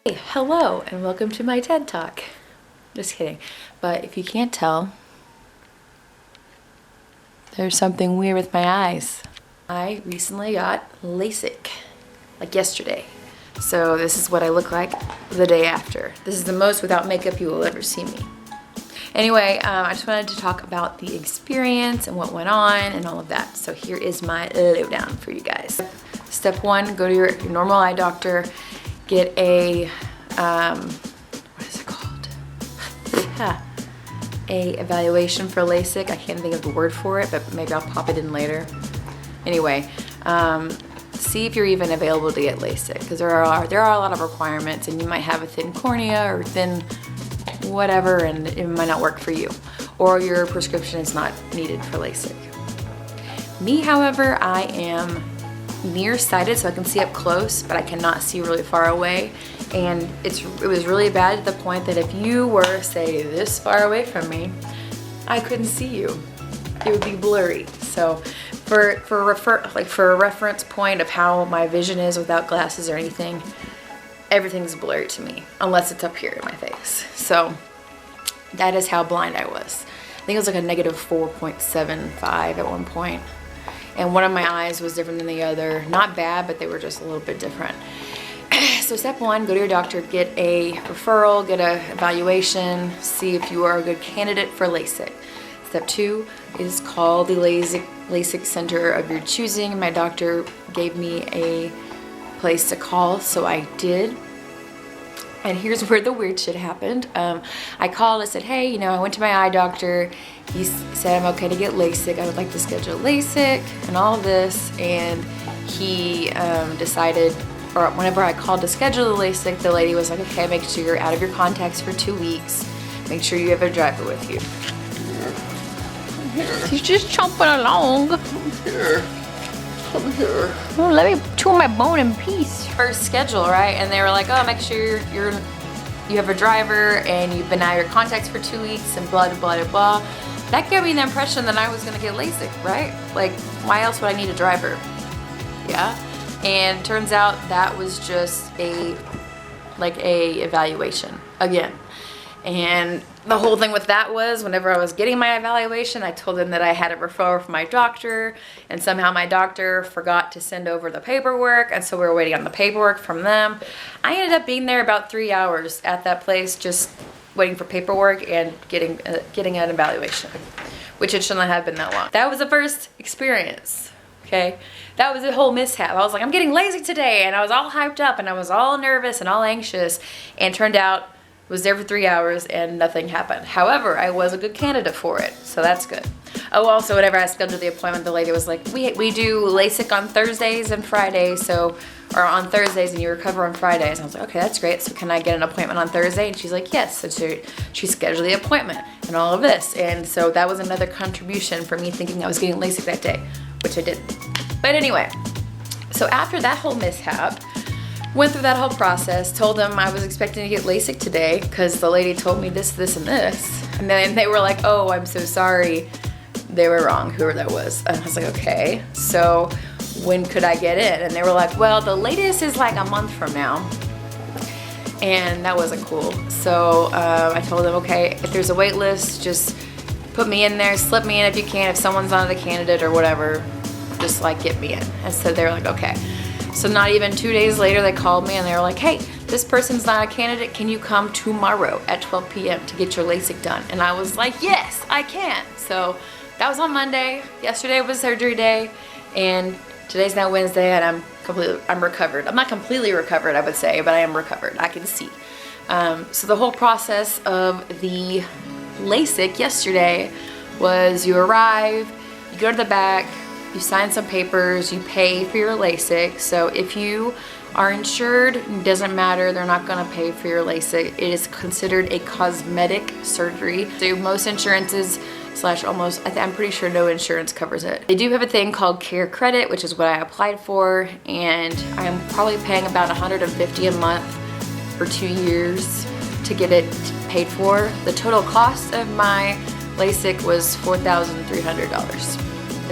Hey, hello and welcome to my TED Talk. Just kidding. But if you can't tell, there's something weird with my eyes. I recently got Lasik, like yesterday. So this is what I look like the day after. This is the most without makeup you will ever see me. Anyway, I just wanted to talk about the experience and what went on and all of that. So here is my lowdown for you guys. Step one, go to your normal eye doctor, get a, what is it called? A evaluation for LASIK. I can't think of the word for it, but maybe I'll pop it in later. Anyway, see if you're even available to get LASIK, because there are a lot of requirements, and you might have a thin cornea or thin whatever, and it might not work for you, or your prescription is not needed for LASIK. Me, however, I am nearsighted, so I can see up close, but I cannot see really far away. And it was really bad to the point that if you were, say, this far away from me, I couldn't see you. It would be blurry. So for a reference point of how my vision is without glasses or anything, everything's blurry to me, unless it's up here in my face. So that is how blind I was. I think it was like a negative 4.75 at one point. And one of my eyes was different than the other. Not bad, but they were just a little bit different. So step one, go to your doctor, get a referral, get an evaluation, see if you are a good candidate for LASIK. Step two is call the LASIK center of your choosing. My doctor gave me a place to call, so I did. And here's where the weird shit happened. I called, I said, hey, I went to my eye doctor. He said I'm okay to get LASIK. I would like to schedule LASIK and all of this. And he decided, or whenever I called to schedule the LASIK, the lady was like, okay, make sure you're out of your contacts for 2 weeks. Make sure you have a driver with you. I'm here. He's just chomping along. I'm here. Come here. Well, let me chew my bone in peace. First schedule, right? And they were like, oh, make sure you have a driver and you've been out of your contacts for 2 weeks and blah, blah, blah, blah. That gave me the impression that I was gonna get LASIK, right? Like, why else would I need a driver? Yeah? And turns out that was just a evaluation again. And the whole thing with that was, whenever I was getting my evaluation, I told them that I had a referral from my doctor, and somehow my doctor forgot to send over the paperwork, and so we were waiting on the paperwork from them. I ended up being there about 3 hours at that place, just waiting for paperwork and getting an evaluation, which it shouldn't have been that long. That was the first experience, okay? That was a whole mishap. I was like, I'm getting LASIK today, and I was all hyped up, and I was all nervous and all anxious, and it turned out was there for 3 hours and nothing happened. However, I was a good candidate for it, so that's good. Oh, also, whenever I scheduled the appointment, the lady was like, we do LASIK on Thursdays and Fridays, or on Thursdays and you recover on Fridays. And I was like, okay, that's great. So can I get an appointment on Thursday? And she's like, yes. So she scheduled the appointment and all of this. And so that was another contribution for me thinking I was getting LASIK that day, which I didn't. But anyway, so after that whole mishap, went through that whole process, told them I was expecting to get LASIK today because the lady told me this, this, and this. And then they were like, oh, I'm so sorry. They were wrong, whoever that was. And I was like, okay, so when could I get in? And they were like, well, the latest is like a month from now. And that wasn't cool. So I told them, okay, if there's a wait list, just put me in there, slip me in if you can. If someone's not a candidate or whatever, just like get me in. And so they were like, okay. So not even 2 days later, they called me and they were like, hey, this person's not a candidate. Can you come tomorrow at 12 p.m. to get your LASIK done? And I was like, yes, I can. So that was on Monday. Yesterday was surgery day. And today's now Wednesday, and I'm recovered. I'm not completely recovered, I would say, but I am recovered. I can see. So the whole process of the LASIK yesterday was you arrive, you go to the back, you sign some papers, you pay for your LASIK. So if you are insured, it doesn't matter, they're not gonna pay for your LASIK. It is considered a cosmetic surgery. So most insurances almost, I'm pretty sure no insurance covers it. They do have a thing called Care Credit, which is what I applied for, and I'm probably paying about $150 a month for 2 years to get it paid for. The total cost of my LASIK was $4,300.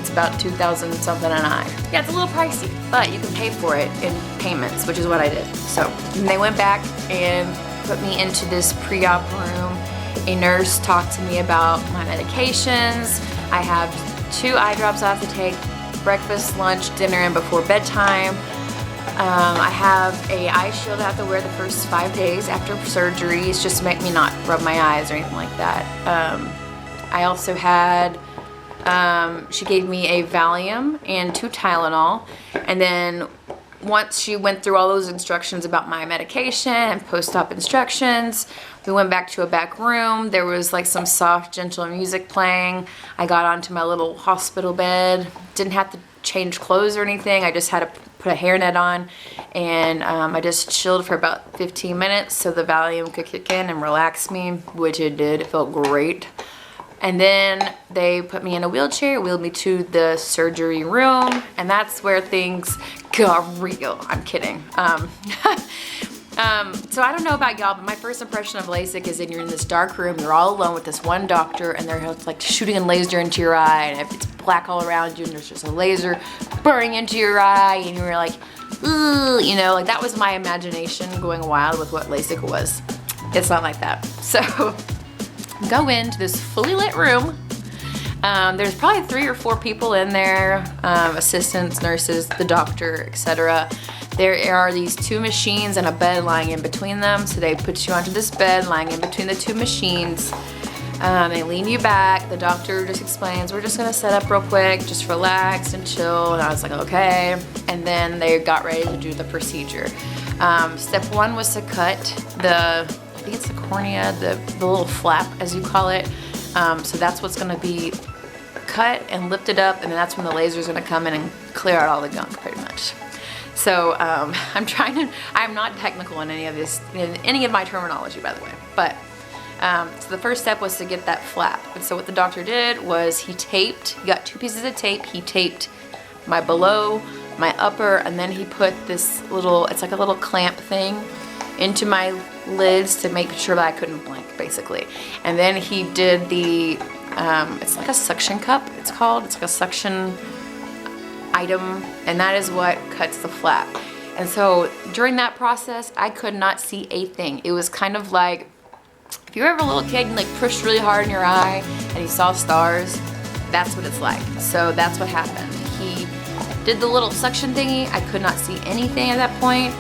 It's about 2,000 something an eye. Yeah, it's a little pricey, but you can pay for it in payments, which is what I did. So they went back and put me into this pre-op room. A nurse talked to me about my medications. I have 2 eye drops I have to take, breakfast, lunch, dinner, and before bedtime. I have a eye shield I have to wear the first 5 days after surgeries, just to make me not rub my eyes or anything like that. I also had, she gave me a Valium and 2 Tylenol, and then once she went through all those instructions about my medication and post-op instructions, we went back to a back room. There was like some soft, gentle music playing. I got onto my little hospital bed. Didn't have to change clothes or anything. I just had to put a hairnet on, and I just chilled for about 15 minutes so the Valium could kick in and relax me, which it did. It felt great. And then they put me in a wheelchair, wheeled me to the surgery room, and that's where things got real. I'm kidding. So I don't know about y'all, but my first impression of LASIK is that you're in this dark room, you're all alone with this one doctor, and they're like shooting a laser into your eye, and it's black all around you, and there's just a laser burning into your eye, and you're like, ooh, you know, like that was my imagination going wild with what LASIK was. It's not like that. So go into this fully lit room. There's probably 3 or 4 people in there, assistants, nurses, the doctor, etc. There are these 2 machines and a bed lying in between them. So they put you onto this bed lying in between the 2 machines. They lean you back. The doctor just explains, we're just gonna set up real quick, just relax and chill. And I was like, okay. And then they got ready to do the procedure. Step 1 was to cut I think it's the cornea, the little flap as you call it. So that's what's gonna be cut and lifted up, and then that's when the laser's gonna come in and clear out all the gunk pretty much. So I'm not technical in any of this, in any of my terminology, by the way, but so the first step was to get that flap. And so what the doctor did was he got 2 pieces of tape, he taped my below, my upper, and then he put this little, it's like a little clamp thing into my lids to make sure that I couldn't blink, basically. And then he did the, it's like a suction cup, it's called. It's like a suction item, and that is what cuts the flap. And so during that process, I could not see a thing. It was kind of like, if you were ever a little kid and like pushed really hard in your eye and you saw stars, that's what it's like. So that's what happened. He did the little suction thingy. I could not see anything at that point.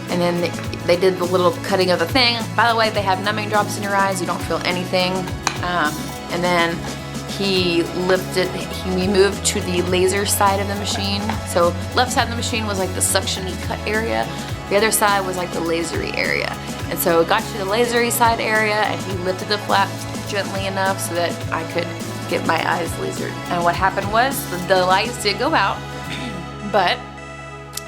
And then they did the little cutting of the thing. By the way, they have numbing drops in your eyes. You don't feel anything. And then he moved to the laser side of the machine. So left side of the machine was like the suction-y cut area. The other side was like the lasery area. And so it got to the lasery side area, and he lifted the flap gently enough so that I could get my eyes lasered. And what happened was the lights did go out, but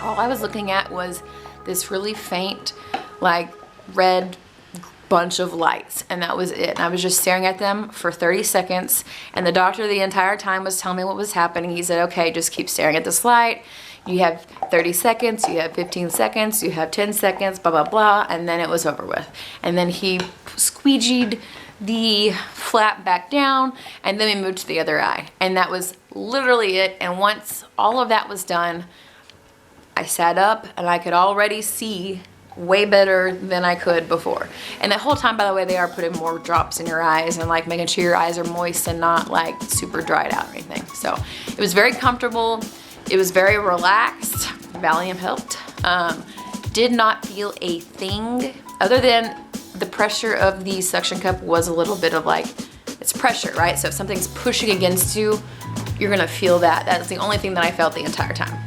all I was looking at was this really faint, like red bunch of lights, and that was it. And I was just staring at them for 30 seconds, and the doctor the entire time was telling me what was happening. He said, okay, just keep staring at this light. You have 30 seconds, you have 15 seconds, you have 10 seconds, blah, blah, blah, and then it was over with. And then he squeegeed the flap back down, and then we moved to the other eye. And that was literally it. And once all of that was done, I sat up, and I could already see way better than I could before. And the whole time, by the way, they are putting more drops in your eyes and like making sure your eyes are moist and not like super dried out or anything. So it was very comfortable. It was very relaxed. Valium helped. Did not feel a thing other than the pressure of the suction cup was a little bit of like, it's pressure, right? So if something's pushing against you, you're gonna feel that. That's the only thing that I felt the entire time.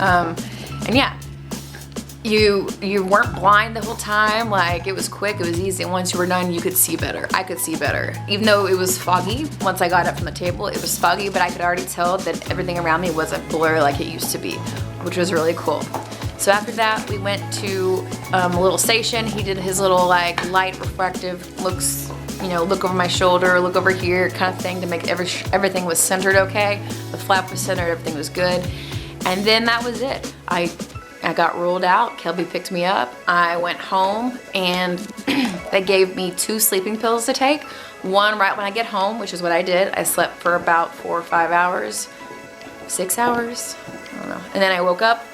And yeah, you weren't blind the whole time. Like, it was quick, it was easy, and once you were done, you could see better. I could see better. Even though it was foggy, once I got up from the table, it was foggy, but I could already tell that everything around me wasn't blur like it used to be, which was really cool. So after that, we went to a little station. He did his little like light refractive looks, you know, look over my shoulder, look over here kind of thing to make everything was centered okay. The flap was centered, everything was good. And then that was it. I got ruled out. Kelby picked me up. I went home, and they gave me 2 sleeping pills to take. one right when I get home, which is what I did. I slept for about 4 or 5 hours, 6 hours, I don't know. And then I woke up,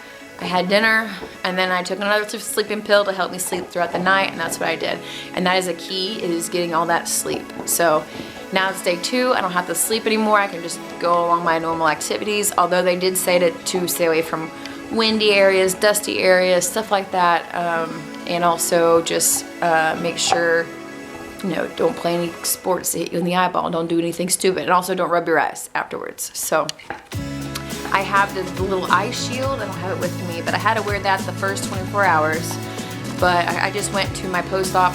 I had dinner, and then I took another sleeping pill to help me sleep throughout the night, and that's what I did. And that is a key, is getting all that sleep. So now it's day 2, I don't have to sleep anymore. I can just go along my normal activities, although they did say to stay away from windy areas, dusty areas, stuff like that, and also just make sure, you know, don't play any sports that hit you in the eyeball, don't do anything stupid, and also don't rub your eyes afterwards. So I have the little eye shield. I don't have it with me, but I had to wear that the first 24 hours. But I just went to my post-op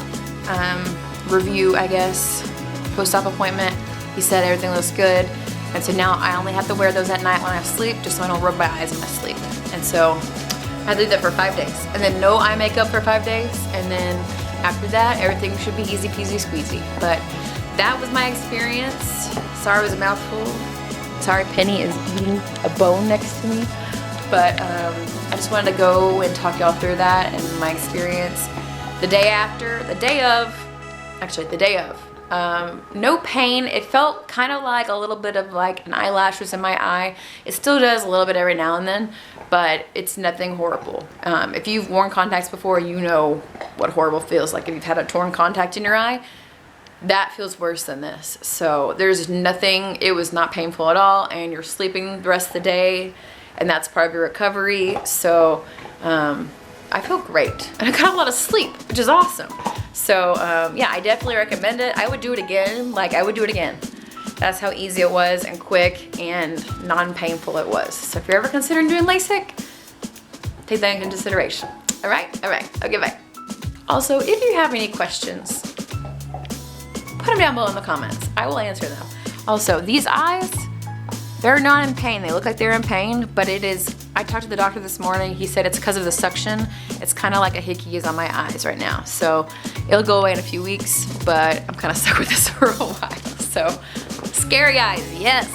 review, I guess, post-op appointment. He said everything looks good. And so now I only have to wear those at night when I sleep, just so I don't rub my eyes in my sleep. And so I did that for 5 days. And then no eye makeup for 5 days. And then after that, everything should be easy peasy squeezy. But that was my experience. Sorry it was a mouthful. Sorry Penny is eating a bone next to me. But I just wanted to go and talk y'all through that and my experience. The day of, no pain. It felt kind of like a little bit of like an eyelash was in my eye. It still does a little bit every now and then, but it's nothing horrible. If you've worn contacts before, you know what horrible feels like. If you've had a torn contact in your eye, that feels worse than this. So there's nothing, it was not painful at all, and you're sleeping the rest of the day, and that's part of your recovery. So I feel great, and I got a lot of sleep, which is awesome. So yeah, I definitely recommend it. I would do it again. Like, I would do it again. That's how easy it was and quick and non-painful it was. So if you're ever considering doing LASIK, take that into consideration. All right, okay, bye. Also, if you have any questions, put them down below in the comments. I will answer them. Also, these eyes, they're not in pain. They look like they're in pain, but it is, I talked to the doctor this morning. He said it's because of the suction. It's kind of like a hickey is on my eyes right now. So it'll go away in a few weeks, but I'm kind of stuck with this for a while. So scary eyes, yes.